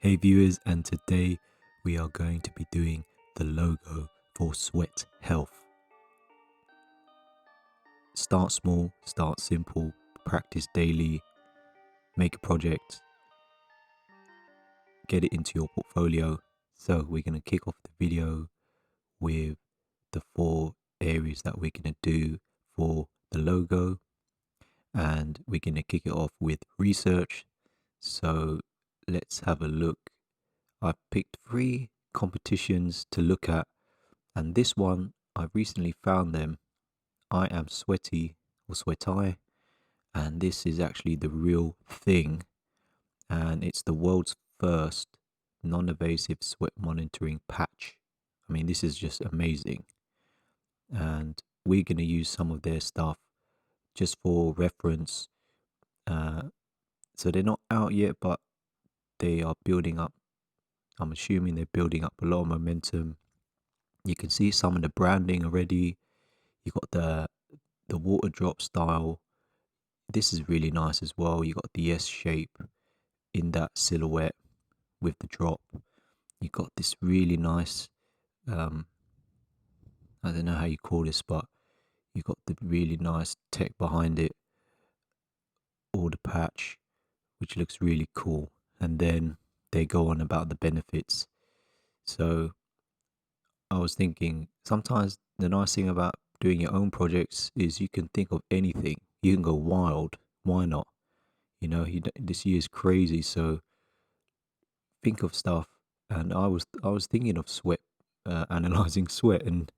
Hey viewers, and today we are going to be doing the logo for Sweat Health. Start small, start simple, practice daily, make a project, get it into your portfolio. So we're going to kick off the video with the 4 areas that we're going to do for the logo, and we're going to kick it off with research. So let's have a look. I've picked 3 competitions to look at, and this one I've recently found them. I am sweaty or sweaty, and this is actually the real thing, and it's the world's first non-invasive sweat monitoring patch. I mean, this is just amazing, and we're going to use some of their stuff just for reference. So they're not out yet, but they are building up. I'm assuming they're building up a lot of momentum. You can see some of the branding already. You got the water drop style. This is really nice as well. You got the S shape in that silhouette with the drop. You got this really nice, I don't know how you call this, but you got the really nice tech behind it, or the patch, which looks really cool. And then they go on about the benefits. So I was thinking, sometimes the nice thing about doing your own projects is you can think of anything. You can go wild. Why not? This year is crazy, so think of stuff. And I was thinking of sweat, analyzing sweat, and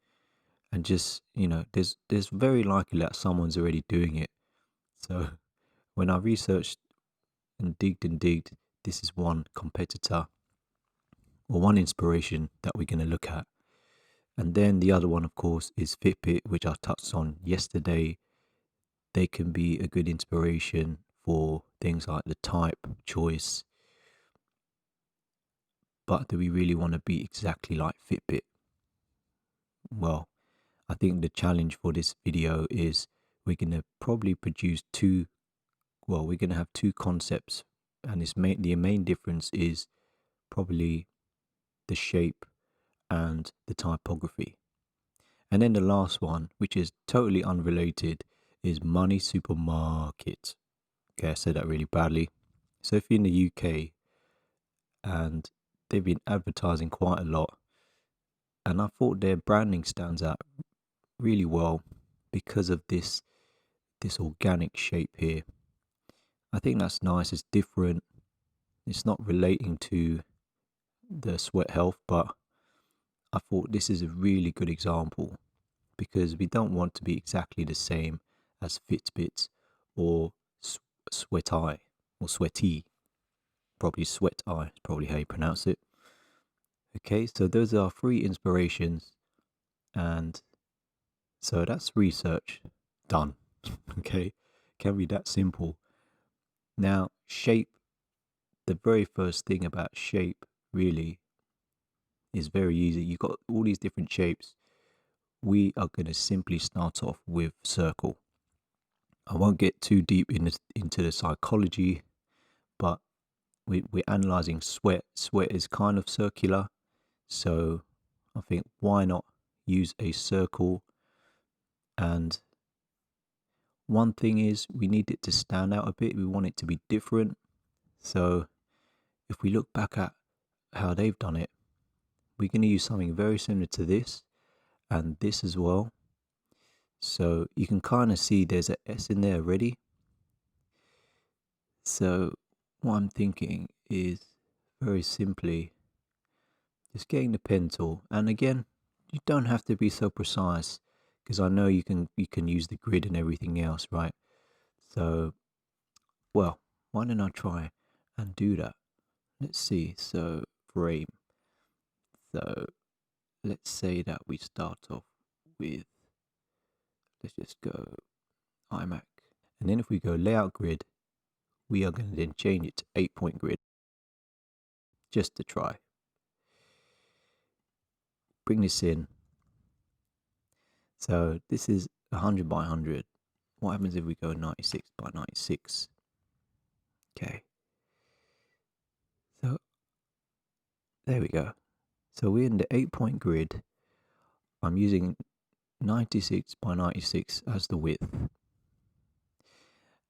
just, there's very likely that someone's already doing it. So when I researched and digged, this is one competitor or one inspiration that we're going to look at. And then the other one, of course, is Fitbit, which I touched on yesterday. They can be a good inspiration for things like the type choice. But do we really want to be exactly like Fitbit? Well, I think the challenge for this video is we're going to probably produce we're going to have 2 concepts, and the main difference is probably the shape and the typography. And then the last one, which is totally unrelated, is Money Supermarket. Okay, I said that really badly. So if you're in the UK, and they've been advertising quite a lot, and I thought their branding stands out really well because of this organic shape here. I think that's nice. It's different. It's not relating to the sweat health, but I thought this is a really good example, because we don't want to be exactly the same as Fitbit or Sweaty or Sweaty. Probably Sweat Eye is probably how you pronounce it. Okay, so those are 3 inspirations, and so that's research done. Okay, can be that simple. Now, shape, the very first thing about shape really is very easy. You've got all these different shapes. We are going to simply start off with circle. I won't get too deep into the psychology, but we're analyzing sweat. Sweat is kind of circular, so I think, why not use a circle? And one thing is, we need it to stand out a bit. We want it to be different. So if we look back at how they've done it, we're going to use something very similar to this and this as well. So you can kind of see there's a S in there already. So what I'm thinking is, very simply, just getting the pen tool. And again, you don't have to be so precise, because I know you can use the grid and everything else, right? So, well, why don't I try and do that? Let's see. So frame. So let's say that we start off with, let's just go iMac. And then if we go layout grid, we are going to then change it to 8-point grid, just to try. Bring this in. So this is 100 by 100. What happens if we go 96 by 96? Okay. So There we go. So we're in the 8-point grid. I'm using 96 by 96 as the width.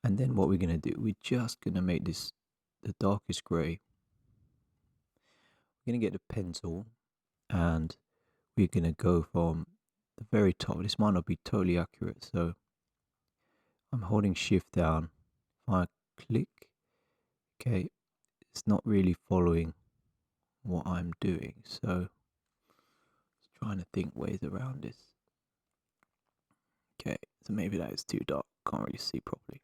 And then what we're going to do, we're just going to make this the darkest grey. We're going to get the pen tool and we're going to go from the very top. This might not be totally accurate, so I'm holding shift down. If I click, okay, it's not really following what I'm doing, so trying to think ways around this. Okay, so maybe that is too dark, can't really see properly.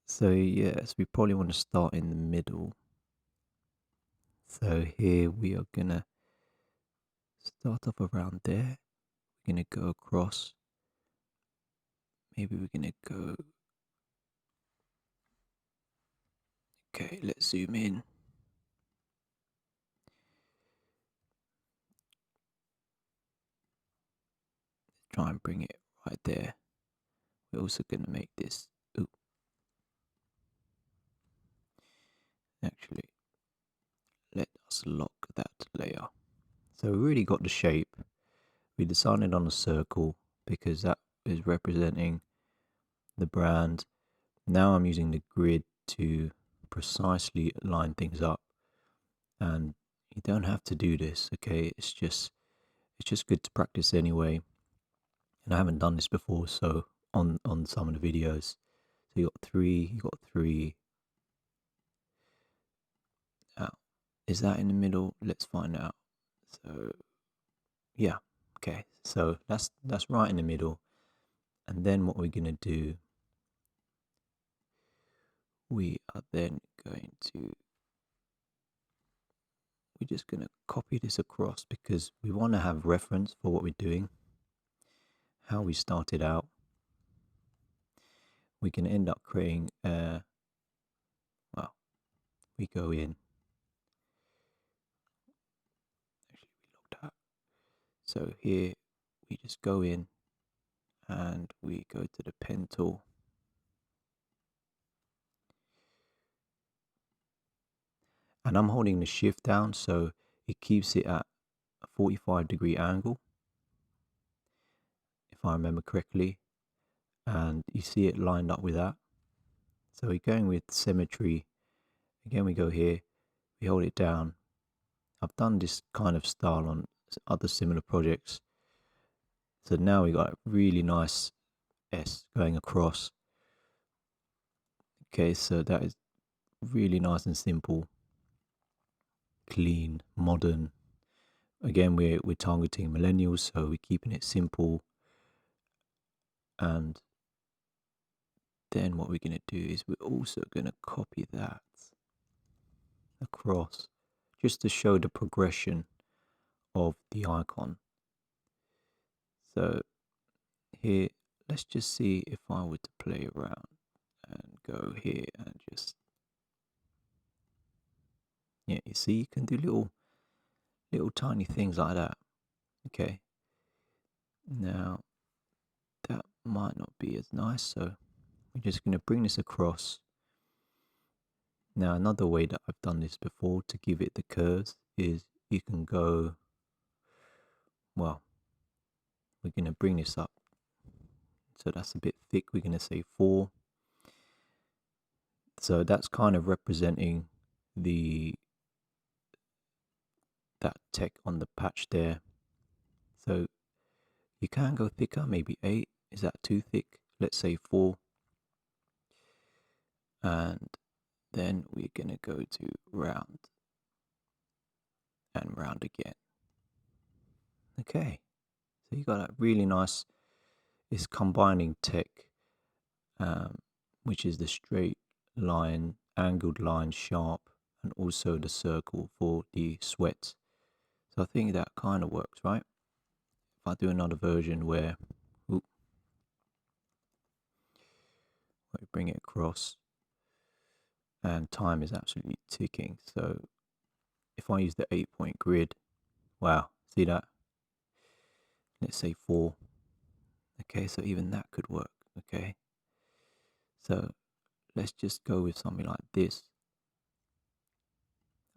So yes, we probably want to start in the middle. So here we are gonna start off around there. We're gonna go across. Maybe we're gonna go. Okay, let's zoom in. Try and bring it right there. We're also gonna make this. Ooh. Actually, let us lock that layer. So we really got the shape. We decided on a circle because that is representing the brand. Now I'm using the grid to precisely line things up, and you don't have to do this, okay? It's just good to practice anyway. And I haven't done this before, so on some of the videos. So you got three. Is that in the middle? Let's find out. So yeah, okay. So that's right in the middle. And then what we're gonna do, we are then going to, we're just gonna copy this across because we want to have reference for what we're doing, how we started out. We can end up creating well, we go in. Actually, we locked out. So here we just go in and we go to the pen tool. And I'm holding the shift down so it keeps it at a 45-degree angle, if I remember correctly. And you see it lined up with that. So we're going with symmetry. Again, we go here, we hold it down. I've done this kind of style on other similar projects. So now we got a really nice S going across. Okay, so that is really nice and simple, clean, modern. Again, we're targeting millennials, so we're keeping it simple. And then what we're going to do is we're also going to copy that across just to show the progression of the icon. So here, let's just see if I were to play around and go here and just, yeah, you see you can do little tiny things like that. Okay, now that might not be as nice, so we're just going to bring this across. Now another way that I've done this before to give it the curves is you can go, well, we're going to bring this up, so that's a bit thick. We're going to say 4. So that's kind of representing that tech on the patch there. So you can go thicker, maybe 8. Is that too thick? Let's say 4. And then we're gonna go to round and round again. Okay, so you got a really nice, it's combining tech, which is the straight line, angled line, sharp, and also the circle for the sweat. So I think that kind of works, right? If I do another version where we bring it across and time is absolutely ticking. So if I use the 8-point grid, wow, see that? Let's say 4. Okay, so even that could work. Okay, so let's just go with something like this.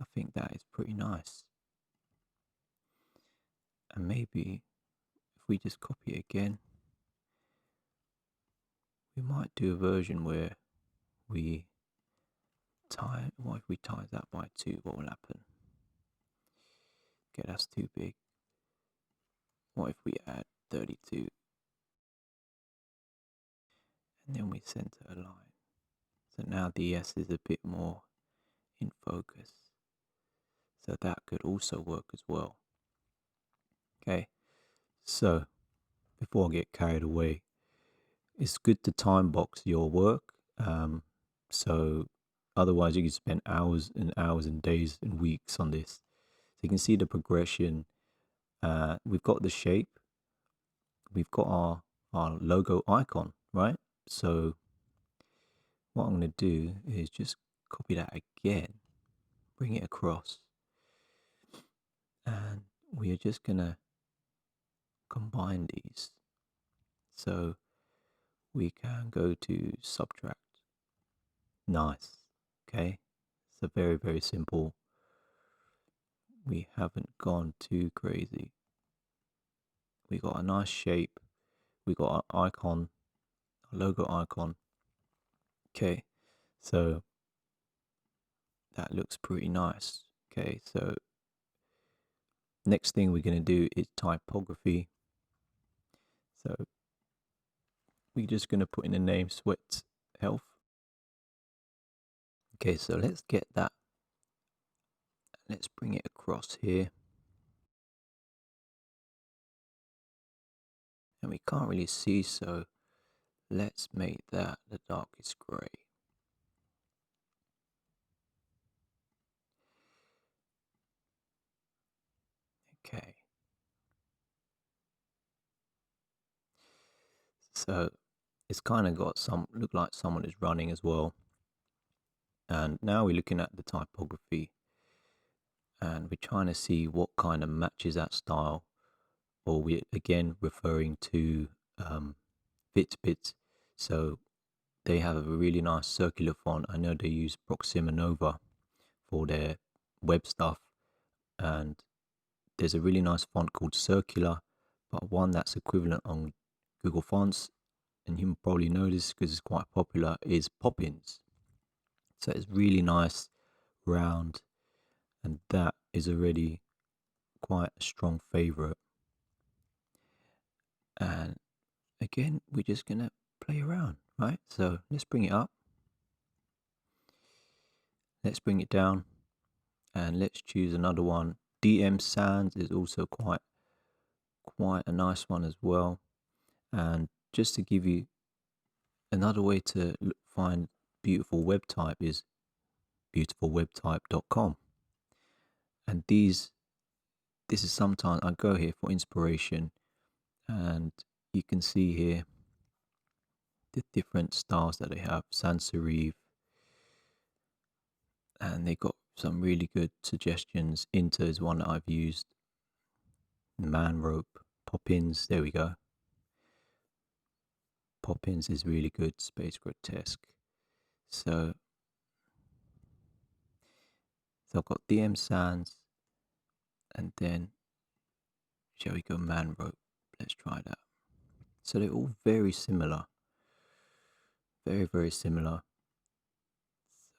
I think that is pretty nice. And maybe if we just copy it again, we might do a version where we what if we times that by 2? What will happen? Okay, that's too big. What if we add 32? And then we center a line. So now the S is a bit more in focus. So that could also work as well. Okay, so before I get carried away, it's good to time box your work. So otherwise you can spend hours and hours and days and weeks on this. So you can see the progression. We've got the shape. We've got our logo icon, right? So what I'm going to do is just copy that again, bring it across, and we are just going to combine these. So we can go to subtract. Nice. Okay, so very, very simple. We haven't gone too crazy. We got a nice shape. We got our icon, our logo icon. Okay, so that looks pretty nice. Okay, so next thing we're going to do is typography. So we're just going to put in the name Sweat Health. Okay, so let's get that. Let's bring it across here. And we can't really see, so let's make that the darkest gray. Okay. So it's kind of got look like someone is running as well. And now we're looking at the typography and we're trying to see what kind of matches that style, or we're again referring to Fitbit. So they have a really nice circular font. I know they use Proxima Nova for their web stuff, and there's a really nice font called Circular, but one that's equivalent on Google Fonts, and you probably know this because it's quite popular, is Poppins. So it's really nice, round, and that is already quite a strong favorite. And again, we're just gonna play around, right? So let's bring it up, let's bring it down, and let's choose another one. DM Sands is also quite a nice one as well. And just to give you another way to find beautiful web type is beautifulwebtype.com. And this is sometimes I go here for inspiration, and you can see here the different styles that they have. Sans serif, and they got some really good suggestions. Inter is one that I've used. Man rope, Poppins, there we go. Poppins is really good. Space Grotesque. So I've got DM Sans, and then shall we go Man rope? Let's try that. So they're all very similar. Very, very similar.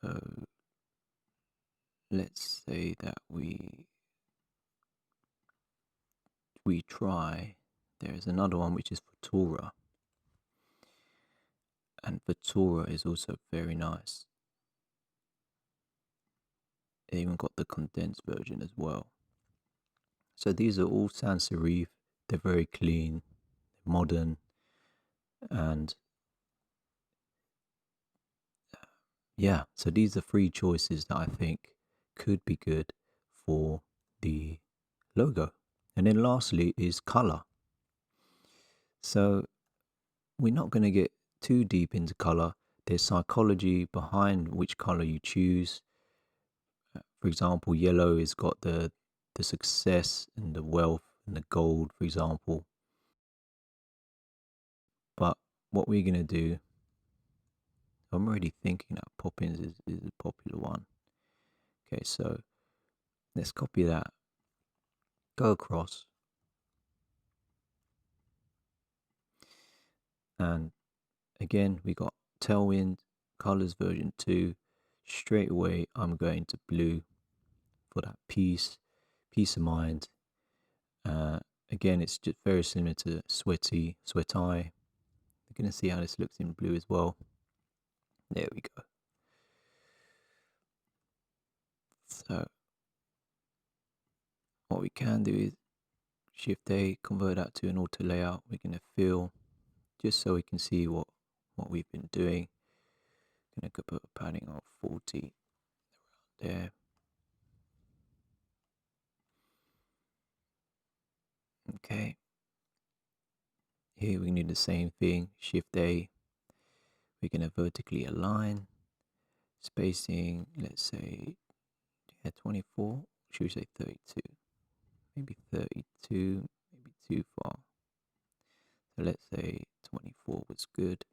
So let's say that we try. There's another one which is Futura, and Futura is also very nice. They even got the condensed version as well. So these are all sans serif. They're very clean, modern, and yeah. So these are three choices that I think could be good for the logo. And then lastly is color. So we're not going to get too deep into color. There's psychology behind which color you choose. For example, yellow has got the success and the wealth and the gold, for example. But what we're going to do, I'm already thinking that Poppins is a popular one. Okay, so Let's copy that, go across, and again we got Tailwind colors version 2. Straight away I'm going to blue for that peace of mind. Again, it's just very similar to Sweat Eye. You're going to see how this looks in blue as well. There we go. So what we can do is Shift A, convert that to an auto layout. We're going to fill, just so we can see what we've been doing. Going to put a padding of 40 there. Okay. Here we need the same thing. Shift A. We're going to vertically align. Spacing, let's say, 24. Should we say 32? Maybe 32, maybe too far. So let's say 24 was good.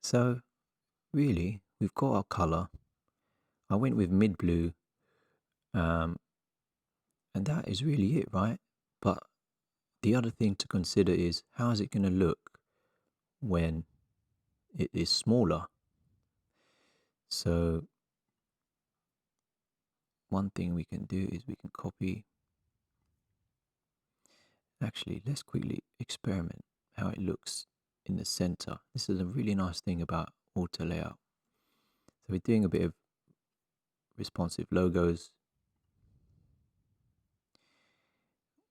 So really, we've got our color. I went with mid blue, and that is really it, right? But the other thing to consider is, how is it going to look when it is smaller? So one thing we can do is we can copy. Actually, let's quickly experiment how it looks in the center. This is a really nice thing about auto layout. So we're doing a bit of responsive logos,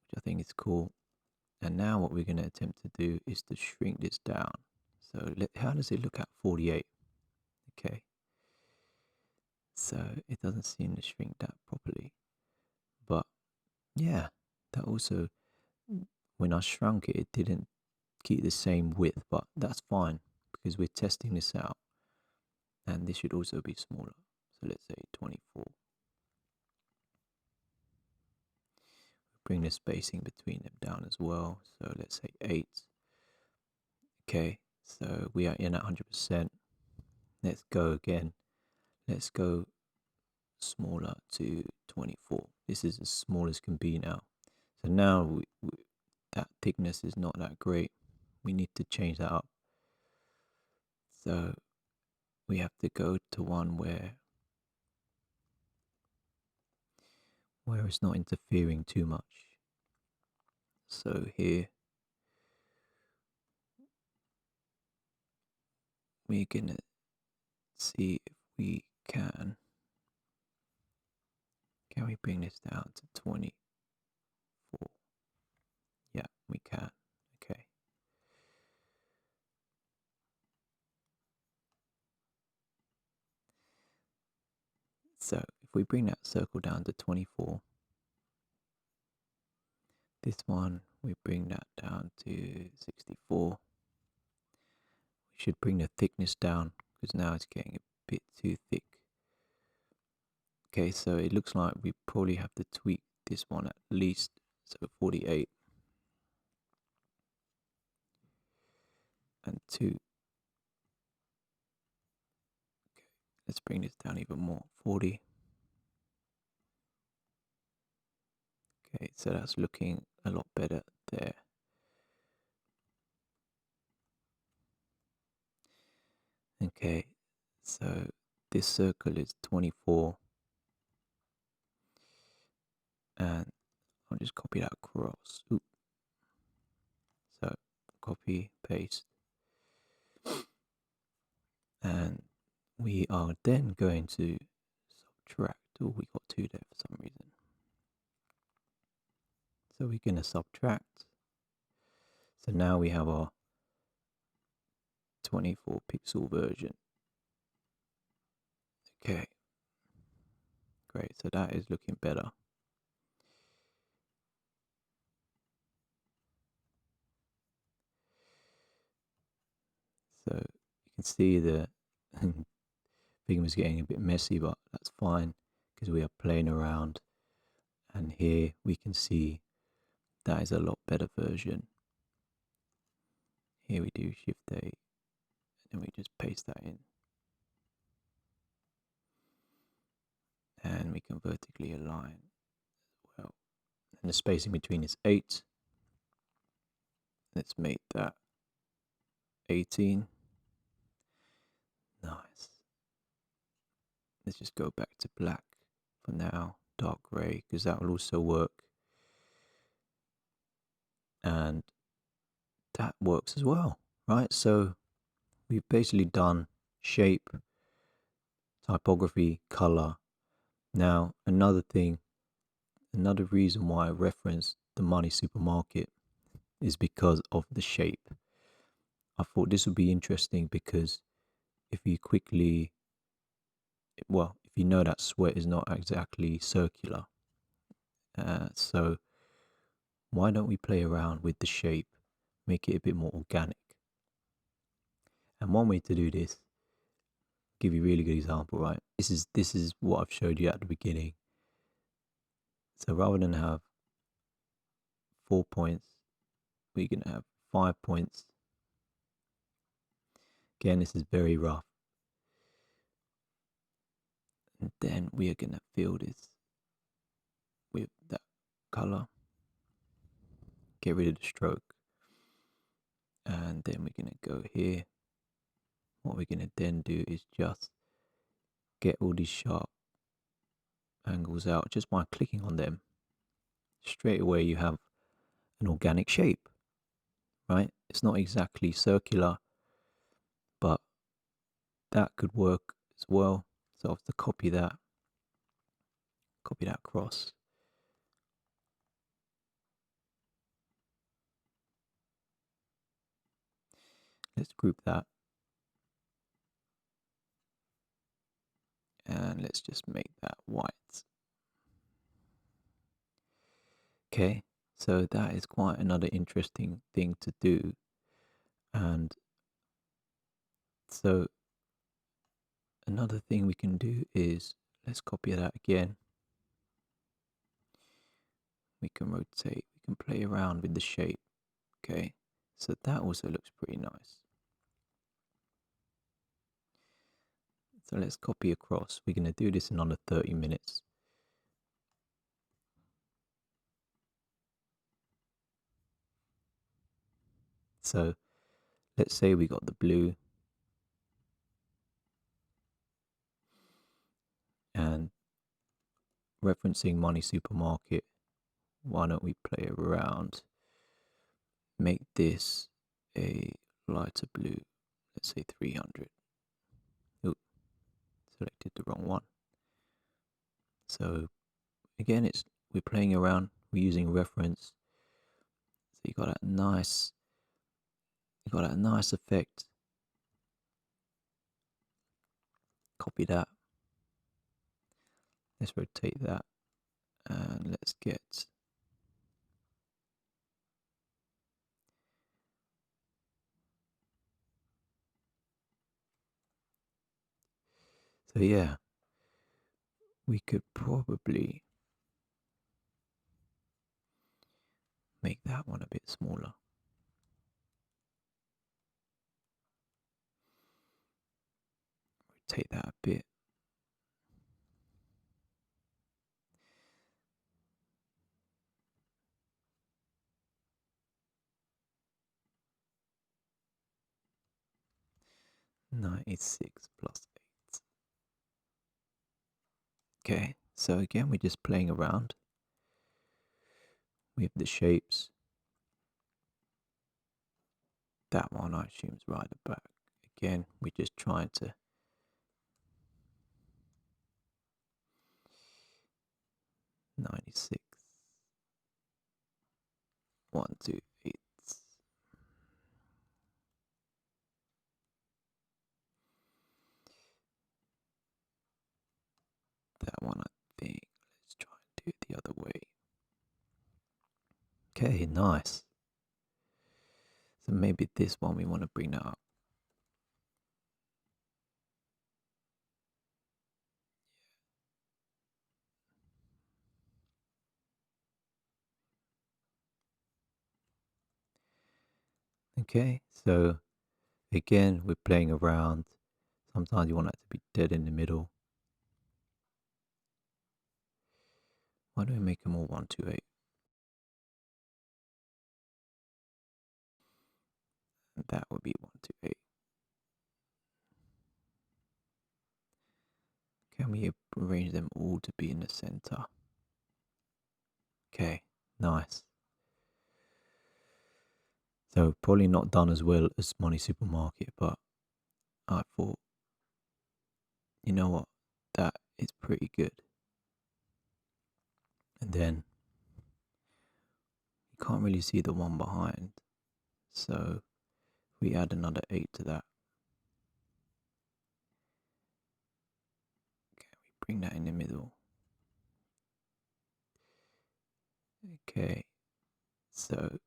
which I think is cool. And now what we're going to attempt to do is to shrink this down. So how does it look at 48? Okay. So it doesn't seem to shrink that properly. But yeah, that also, when I shrunk it, it didn't keep the same width, but that's fine because we're testing this out. And this should also be smaller. So let's say 24. Bring the spacing between them down as well. So let's say 8. Okay, so we are in at 100%. Let's go again. Let's go smaller to 24. This is as small as can be now. So now that thickness is not that great. We need to change that up. So we have to go to one where it's not interfering too much. So here we're gonna see if we can we bring this down to 24? Yeah, we can. Okay. So if we bring that circle down to 24, this one, we bring that down to 64. We should bring the thickness down because now it's getting a bit too thick. Okay, so it looks like we probably have to tweak this one at least, so 48 and 2. Okay, let's bring this down even more, 40. Okay, so that's looking a lot better there. Okay, so this circle is 24, and I'll just copy that across. Oop. So copy, paste, and we are then going to subtract. Oh, we got 2 there for some reason. So we're going to subtract. So now we have our 24 pixel version. Okay, great. So that is looking better. So you can see the Figma is getting a bit messy, but that's fine because we are playing around. And here we can see that is a lot better version. Here we do Shift A, and then we just paste that in. we can vertically align. Well, and the spacing between is 8. Let's make that 18. Nice. Let's just go back to black for now, dark grey, because that will also work. And that works as well, right? So we've basically done shape, typography, color. Now, another reason why I referenced the money supermarket is because of the shape. I thought this would be interesting because if you know that sweat is not exactly circular, so why don't we play around with the shape, make it a bit more organic? And one way to do this, give you a really good example, right? This is what I've showed you at the beginning. So rather than have 4 points, we're gonna have 5 points. Again, this is very rough. And then we are gonna fill this with that color. Get rid of the stroke. And then we're gonna go here. What we're gonna then do is just get all these sharp angles out just by clicking on them. Straight away you have an organic shape, right? It's not exactly circular, but that could work as well. So I have to copy that across. Let's group that. And let's just make that white. Okay, so that is quite another interesting thing to do. And so another thing we can do is, let's copy that again. We can rotate, we can play around with the shape. Okay, so that also looks pretty nice. So let's copy across. We're going to do this in under 30 minutes. So let's say we got the blue, and referencing Money Supermarket, why don't we play around, make this a lighter blue, let's say 300. Oop, selected the wrong one. So again, we're playing around, we're using reference. So you got that nice effect. Copy that. Let's rotate that, and let's get so yeah, we could probably make that one a bit smaller. Rotate that a bit. +96. Okay, so again, we're just playing around with the shapes. That one I assume is right at the back. Again, we're just trying to '96. 1, 2, 8. That one, I think. Let's try and do it the other way. Okay, nice. So maybe this one we want to bring that up. Okay, so again, we're playing around. Sometimes you want that to be dead in the middle. Why don't we make them all 128? And that would be 128. Can we arrange them all to be in the center? Okay, nice. So probably not done as well as Money Supermarket, but I thought, you know what, that is pretty good. And then you can't really see the one behind, so we add another 8 to that. Okay, we bring that in the middle. Okay, so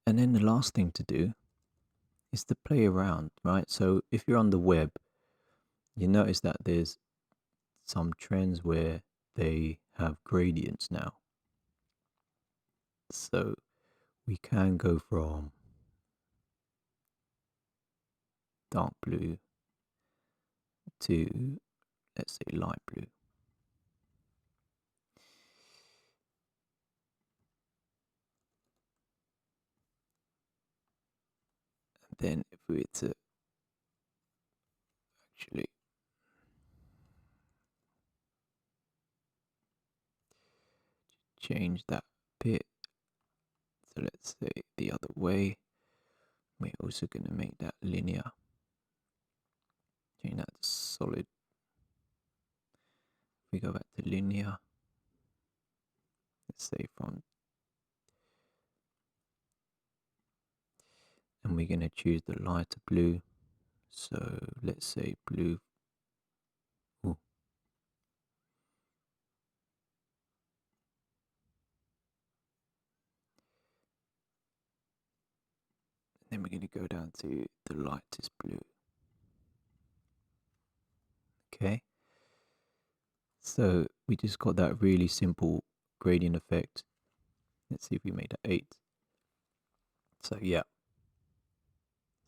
and then the last thing to do is to play around, right? So if you're on the web, you notice that there's some trends where they have gradients now. So we can go from dark blue to, let's say, light blue. And then if we were to actually change that bit, so let's say the other way, we're also going to make that linear. Change that to solid. We go back to linear. Let's say from, and we're going to choose the lighter blue. So let's say blue. Ooh. Then we're going to go down to the lightest blue. Okay. So we just got that really simple gradient effect. Let's see if we make that 8. So yeah.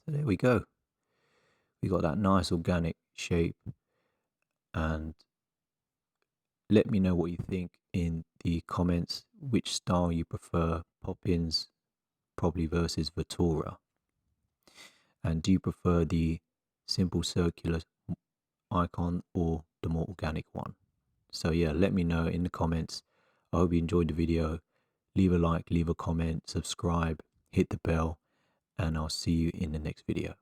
So there we go. We got that nice organic shape. And let me know what you think in the comments, which style you prefer, pop-ins probably versus Vertora. And do you prefer the simple circular icon or the more organic one? So yeah, let me know in the comments. I hope you enjoyed the video. Leave a like, leave a comment, subscribe, hit the bell, and I'll see you in the next video.